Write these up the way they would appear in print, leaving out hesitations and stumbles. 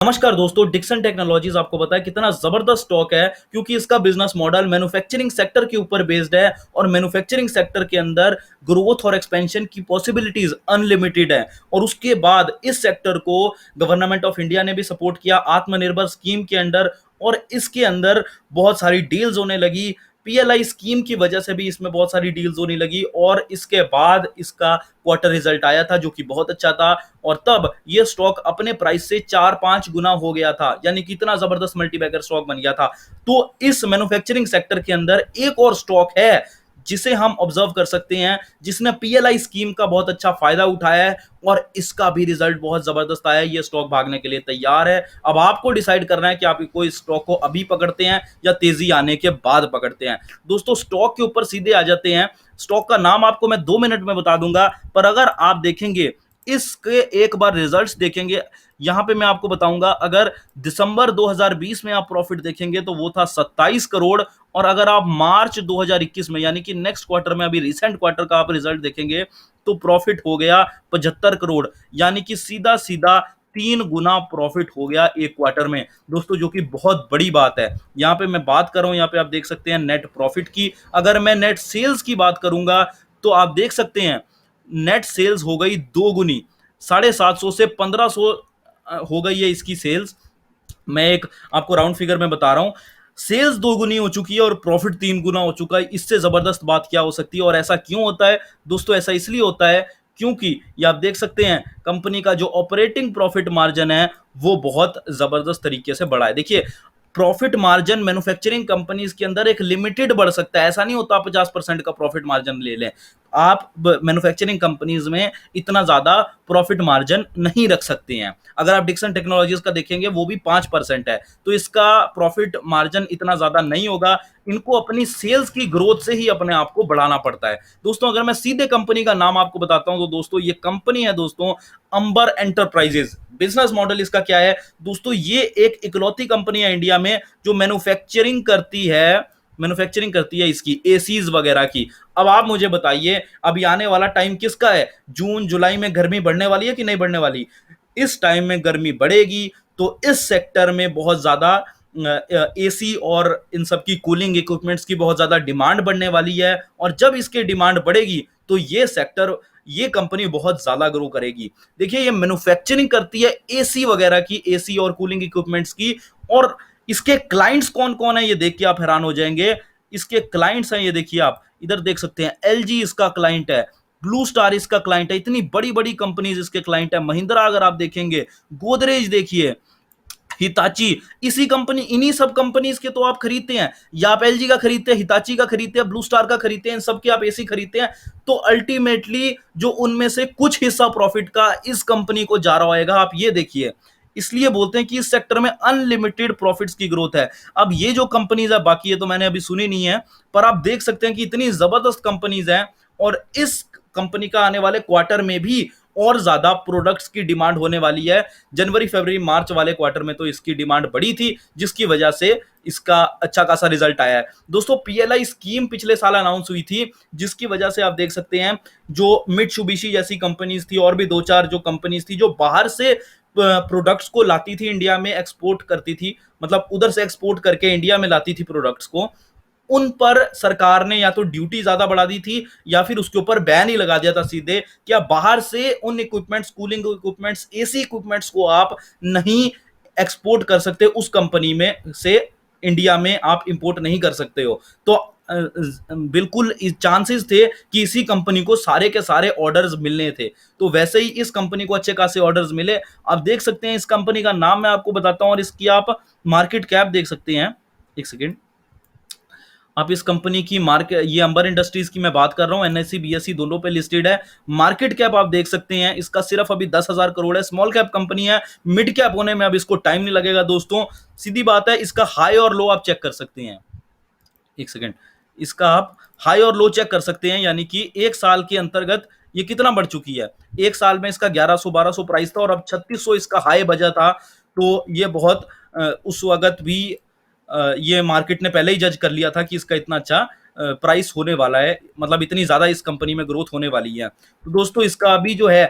नमस्कार दोस्तों, Dixon technologies आपको पता है कितना जबरदस्त स्टॉक है क्योंकि इसका बिजनेस मॉडल मैन्युफैक्चरिंग सेक्टर के ऊपर बेस्ड है और मैन्युफैक्चरिंग सेक्टर के अंदर ग्रोथ और एक्सपेंशन की पॉसिबिलिटीज अनलिमिटेड है। और उसके बाद इस सेक्टर को गवर्नमेंट ऑफ इंडिया ने भी सपोर्ट किया आत्मनिर्भर स्कीम के अंडर। और इसके अंदर बहुत सारी डील्स होने लगी। पीएलआई स्कीम की वजह से भी इसमें बहुत सारी डील्स होने लगी और इसके बाद इसका क्वार्टर रिजल्ट आया था जो कि बहुत अच्छा था। और तब ये स्टॉक अपने प्राइस से 4-5 गुना हो गया था, यानी कि इतना जबरदस्त मल्टीबैगर स्टॉक बन गया था। तो इस मैन्युफैक्चरिंग सेक्टर के अंदर एक और स्टॉक है जिसे हम ऑब्जर्व कर सकते हैं, जिसने पीएलआई स्कीम का बहुत अच्छा फायदा उठाया है और इसका भी रिजल्ट बहुत जबरदस्त आया है। ये स्टॉक भागने के लिए तैयार है। अब आपको डिसाइड करना है कि आप कोई स्टॉक को अभी पकड़ते हैं या तेजी आने के बाद पकड़ते हैं। दोस्तों, स्टॉक के ऊपर सीधे आ जाते हैं। स्टॉक का नाम आपको मैं 2 मिनट में बता दूंगा, पर अगर आप देखेंगे इसके एक बार रिजल्ट्स देखेंगे, यहां पे मैं आपको बताऊंगा, अगर दिसंबर 2020 में आप प्रॉफिट देखेंगे तो वो था 27 करोड़। और अगर आप मार्च 2021 में यानी कि नेक्स्ट क्वार्टर में, अभी रिसेंट क्वार्टर का आप रिजल्ट देखेंगे तो प्रॉफिट हो गया 75 करोड़, यानी कि सीधा सीधा 3 गुना प्रॉफिट हो गया एक क्वार्टर में दोस्तों, जो कि बहुत बड़ी बात है। यहां पे मैं बात कर रहा हूं, यहां पे आप देख सकते हैं नेट प्रॉफिट की। अगर मैं नेट सेल्स की बात करूंगा तो आप देख सकते हैं नेट सेल्स हो गई 2 गुनी, 750 से 1500 हो गई है इसकी सेल्स। मैं एक आपको राउंड फिगर में बता रहा हूं, सेल्स 2 गुनी हो चुकी है और प्रॉफिट 3 गुना हो चुका है। इससे जबरदस्त बात क्या हो सकती है? और ऐसा क्यों होता है दोस्तों? ऐसा इसलिए होता है क्योंकि ये आप देख सकते हैं कंपनी का जो ऑपरेटिंग प्रॉफिट मार्जिन है वो बहुत जबरदस्त तरीके से बढ़ा है। देखिए, प्रॉफिट मार्जिन मैन्युफैक्चरिंग कंपनीज के अंदर एक लिमिटेड बढ़ सकता है। ऐसा नहीं होता 50% का प्रॉफिट मार्जिन ले लें। आप मैन्युफैक्चरिंग कंपनीज में इतना ज्यादा प्रॉफिट मार्जिन नहीं रख सकते हैं। अगर आप डिक्सन टेक्नोलॉजीज का देखेंगे वो भी 5% है, तो इसका प्रॉफिट मार्जिन इतना ज्यादा नहीं होगा। इनको अपनी सेल्स की ग्रोथ से ही अपने आप को बढ़ाना पड़ता है। दोस्तों, अगर मैं सीधे कंपनी का नाम आपको बताता हूं तो दोस्तों ये कंपनी है दोस्तों अंबर एंटरप्राइजेज। बिजनेस मॉडल इसका क्या है दोस्तों? ये एक इकलौती कंपनी है इंडिया में जो मैन्युफैक्चरिंग करती है इसकी एसीज वगैरह की। अब आप मुझे बताइए, अभी आने वाला टाइम किसका है? जून जुलाई में गर्मी बढ़ने वाली है कि नहीं बढ़ने वाली? इस टाइम में गर्मी बढ़ेगी तो इस सेक्टर में बहुत ज्यादा एसी और इन सब की कूलिंग इक्विपमेंट्स की बहुत ज्यादा डिमांड बढ़ने वाली है। और जब इसकी डिमांड बढ़ेगी तो ये कंपनी बहुत ज्यादा ग्रो करेगी। देखिए, ये मैन्युफैक्चरिंग करती है एसी वगैरह की, एसी और कूलिंग इक्विपमेंट्स की। और इसके क्लाइंट्स कौन कौन है ये देख के आप हैरान हो जाएंगे। इसके क्लाइंट्स हैं, ये देखिए, आप इधर देख सकते हैं, एलजी इसका क्लाइंट है, ब्लू स्टार इसका क्लाइंट है। इतनी बड़ी बड़ी कंपनीज इसके क्लाइंट है। महिंद्रा अगर आप देखेंगे, गोदरेज देखिए, हिताची, इन्हीं सब कंपनीज के तो आप खरीदते हैं। या आप एलजी का खरीदते हैं, हिताची का खरीदते हैं, ब्लू स्टार का खरीदते हैं, इन सब के आप एसी खरीदते हैं। तो अल्टीमेटली जो उनमें से कुछ हिस्सा प्रॉफिट का इस कंपनी को जा रहा होगा, आप ये देखिए। इसलिए बोलते हैं कि इस सेक्टर में अनलिमिटेड प्रॉफिट्स की ग्रोथ है। अब ये जो कंपनीज है, बाकी ये तो मैंने अभी सुनी नहीं है, पर आप देख सकते हैं कि इतनी जबरदस्त कंपनीज हैं। और इस कंपनी का आने वाले क्वार्टर में भी और ज्यादा प्रोडक्ट्स की डिमांड होने वाली है। जनवरी फरवरी मार्च वाले क्वार्टर में तो इसकी डिमांड बढ़ी थी, जिसकी वजह से इसका अच्छा खासा रिजल्ट आया है। दोस्तों, पीएलआई स्कीम पिछले साल अनाउंस हुई थी, जिसकी वजह से आप देख सकते हैं जो मित्सुबिशी जैसी कंपनीज थी और भी 2-4 जो कंपनीज थी जो बाहर से प्रोडक्ट्स को लाती थी, इंडिया में एक्सपोर्ट करती थी, मतलब उधर से एक्सपोर्ट करके इंडिया में लाती थी प्रोडक्ट्स को, उन पर सरकार ने या तो ड्यूटी ज्यादा बढ़ा दी थी या फिर उसके ऊपर बैन ही लगा दिया था सीधे, कि आप बाहर से उन equipments, cooling equipments, AC equipments को आप नहीं एक्सपोर्ट कर सकते। उस कंपनी में से इंडिया में आप इंपोर्ट नहीं कर सकते हो। तो बिल्कुल चांसेस थे कि इसी कंपनी को सारे के सारे ऑर्डर्स मिलने थे। तो वैसे ही इस कंपनी को अच्छे खासे ऑर्डर्स मिले। आप देख सकते हैं, इस कंपनी का नाम मैं आपको बताता हूं और इसकी आप मार्केट कैप देख सकते हैं। एक सेकेंड, आप इस कंपनी की मार्केट, ये अंबर इंडस्ट्रीज की मैं बात कर रहा हूं, एनएससी बीएससी दोनों पे लिस्टेड है। मार्केट कैप आप देख सकते हैं, इसका सिर्फ अभी 10,000 करोड़ है। स्मॉल कैप कंपनी है, मिड कैप होने में अब इसको टाइम नहीं लगेगा दोस्तों, सीधी बात है। इसका हाई और लो आप चेक कर सकते हैं। एक सेकेंड, इसका आप हाई और लो चेक कर सकते हैं, यानी कि एक साल के अंतर्गत ये कितना बढ़ चुकी है। एक साल में इसका 1100-1200 प्राइस था और अब 3600 इसका हाई बजा था। तो ये बहुत उस वक्त भी ये मार्केट ने पहले ही जज कर लिया था कि इसका इतना अच्छा प्राइस होने वाला है, मतलब इतनी ज्यादा इस कंपनी में ग्रोथ होने वाली है। तो दोस्तों, इसका अभी जो है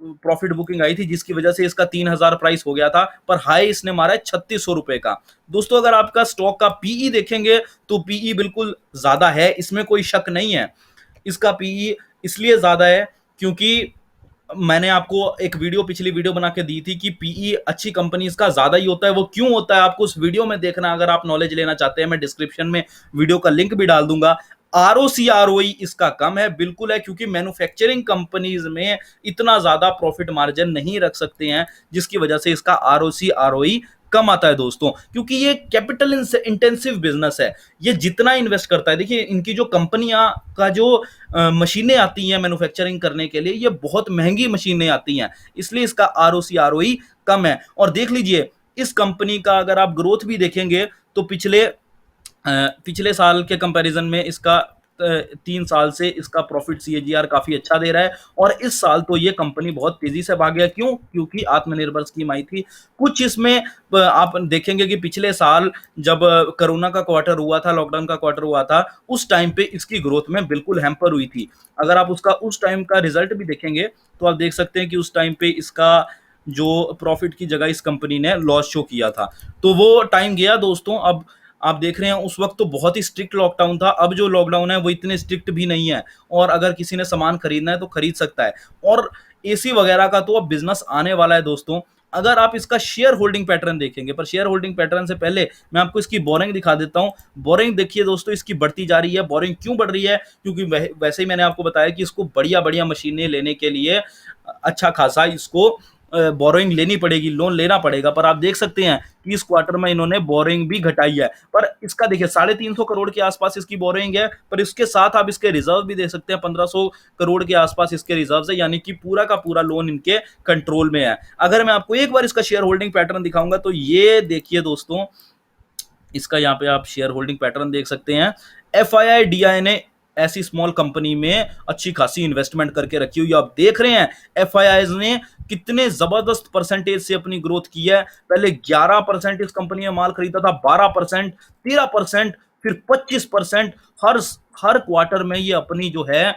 प्रॉफिट बुकिंग आई थी, जिसकी वजह से इसका 3000 प्राइस हो गया था, पर हाई इसने मारा है 3600 रुपए का। दोस्तों अगर आपका स्टॉक का पीई देखेंगे तो पीई बिल्कुल ज्यादा है, इसमें कोई शक नहीं है। इसका पीई इसलिए ज्यादा है क्योंकि मैंने आपको एक वीडियो, पिछली वीडियो बना के दी थी कि पीई अच्छी कंपनीज का ज्यादा ही होता है। वो क्यों होता है आपको उस वीडियो में देखना, अगर आप नॉलेज लेना चाहते हैं। मैं डिस्क्रिप्शन में वीडियो का लिंक भी डाल दूंगा। आरओसी आरओई इसका कम है, बिल्कुल है, क्योंकि मैन्युफैक्चरिंग कंपनीज में इतना ज्यादा प्रॉफिट मार्जिन नहीं रख सकते हैं, जिसकी वजह से इसका आरओसी आरओई कम आता है दोस्तों, क्योंकि ये कैपिटल इंटेंसिव बिजनेस है। ये जितना इन्वेस्ट करता है, देखिए इनकी जो कंपनियां का जो मशीनें आती हैं मैन्युफैक्चरिंग करने के लिए, ये बहुत महंगी मशीनें आती हैं, इसलिए इसका आरओसी आरओई कम है। और देख लीजिए इस कंपनी का अगर आप ग्रोथ भी देखेंगे तो पिछले साल के कंपैरिजन में इसका 3 साल से इसका प्रॉफिट सीएजीआर काफी अच्छा दे रहा है। और इस साल तो ये कंपनी बहुत तेजी से भाग गया, क्यों? क्योंकि आत्मनिर्भर स्कीम आई थी। कुछ इसमें आप देखेंगे कि पिछले साल जब कोरोना का क्वार्टर हुआ था, लॉकडाउन का क्वार्टर हुआ था, उस टाइम पे इसकी ग्रोथ में बिल्कुल हैम्पर हुई थी। अगर आप उसका उस टाइम का रिजल्ट भी देखेंगे तो आप देख सकते हैं कि उस टाइम पे इसका जो प्रॉफिट की जगह इस कंपनी ने लॉस शो किया था। तो वो टाइम गया दोस्तों। अब आप देख रहे हैं उस वक्त तो बहुत ही स्ट्रिक्ट लॉकडाउन था, अब जो लॉकडाउन है वो इतने स्ट्रिक्ट भी नहीं है, और अगर किसी ने सामान खरीदना है तो खरीद सकता है। और एसी वगैरह का तो अब बिजनेस आने वाला है दोस्तों। अगर आप इसका शेयर होल्डिंग पैटर्न देखेंगे, पर शेयर होल्डिंग पैटर्न से पहले मैं आपको इसकी बोरिंग दिखा देता हूं। बोरिंग देखिए दोस्तों, इसकी बढ़ती जा रही है। बोरिंग क्यों बढ़ रही है? क्योंकि वैसे ही मैंने आपको बताया कि इसको बढ़िया बढ़िया मशीनें लेने के लिए अच्छा खासा इसको बोरोइंग लेनी पड़ेगी, लोन लेना पड़ेगा। पर आप देख सकते हैं कि इस क्वार्टर में इन्होंने बोरोइंग भी घटाई है, पर इसका देखिए 350 करोड़ के आसपास इसकी बोरोइंग है। पर इसके साथ आप इसके रिजर्व भी देख सकते हैं, 1500 करोड़ के आसपास इसके रिजर्व है, यानी कि पूरा का पूरा लोन इनके कंट्रोल में है। अगर मैं आपको एक बार इसका शेयर होल्डिंग पैटर्न दिखाऊंगा तो ये देखिए दोस्तों, इसका यहाँ पे आप शेयर होल्डिंग पैटर्न देख सकते हैं। एफआईआई डीआई ने ऐसी स्मॉल कंपनी में अच्छी खासी इन्वेस्टमेंट करके रखी हुई आप देख रहे हैं। एफआईआई ने कितने जबरदस्त परसेंटेज से अपनी ग्रोथ की है। पहले 11% इस कंपनी में माल खरीदा था, 12%, 13%, फिर 25%। हर हर क्वार्टर में ये अपनी जो है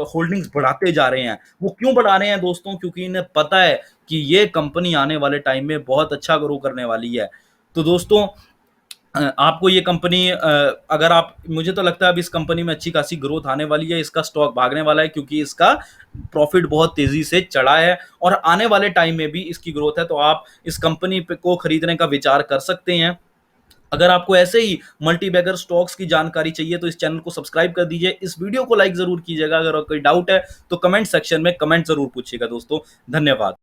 होल्डिंग्स बढ़ाते जा रहे हैं। वो क्यों बढ़ा रहे हैं दोस्तों? क्योंकि इन्हें पता है कि ये कंपनी आने वाले टाइम में बहुत अच्छा ग्रो करने वाली है। तो दोस्तों आपको ये कंपनी अगर आप, मुझे तो लगता है अब इस कंपनी में अच्छी खासी ग्रोथ आने वाली है, इसका स्टॉक भागने वाला है, क्योंकि इसका प्रॉफिट बहुत तेजी से चढ़ा है और आने वाले टाइम में भी इसकी ग्रोथ है। तो आप इस कंपनी को खरीदने का विचार कर सकते हैं। अगर आपको ऐसे ही मल्टी बैगर स्टॉक्स की जानकारी चाहिए तो इस चैनल को सब्सक्राइब कर दीजिए, इस वीडियो को लाइक जरूर कीजिएगा। अगर कोई डाउट है तो कमेंट सेक्शन में कमेंट जरूर पूछिएगा दोस्तों। धन्यवाद।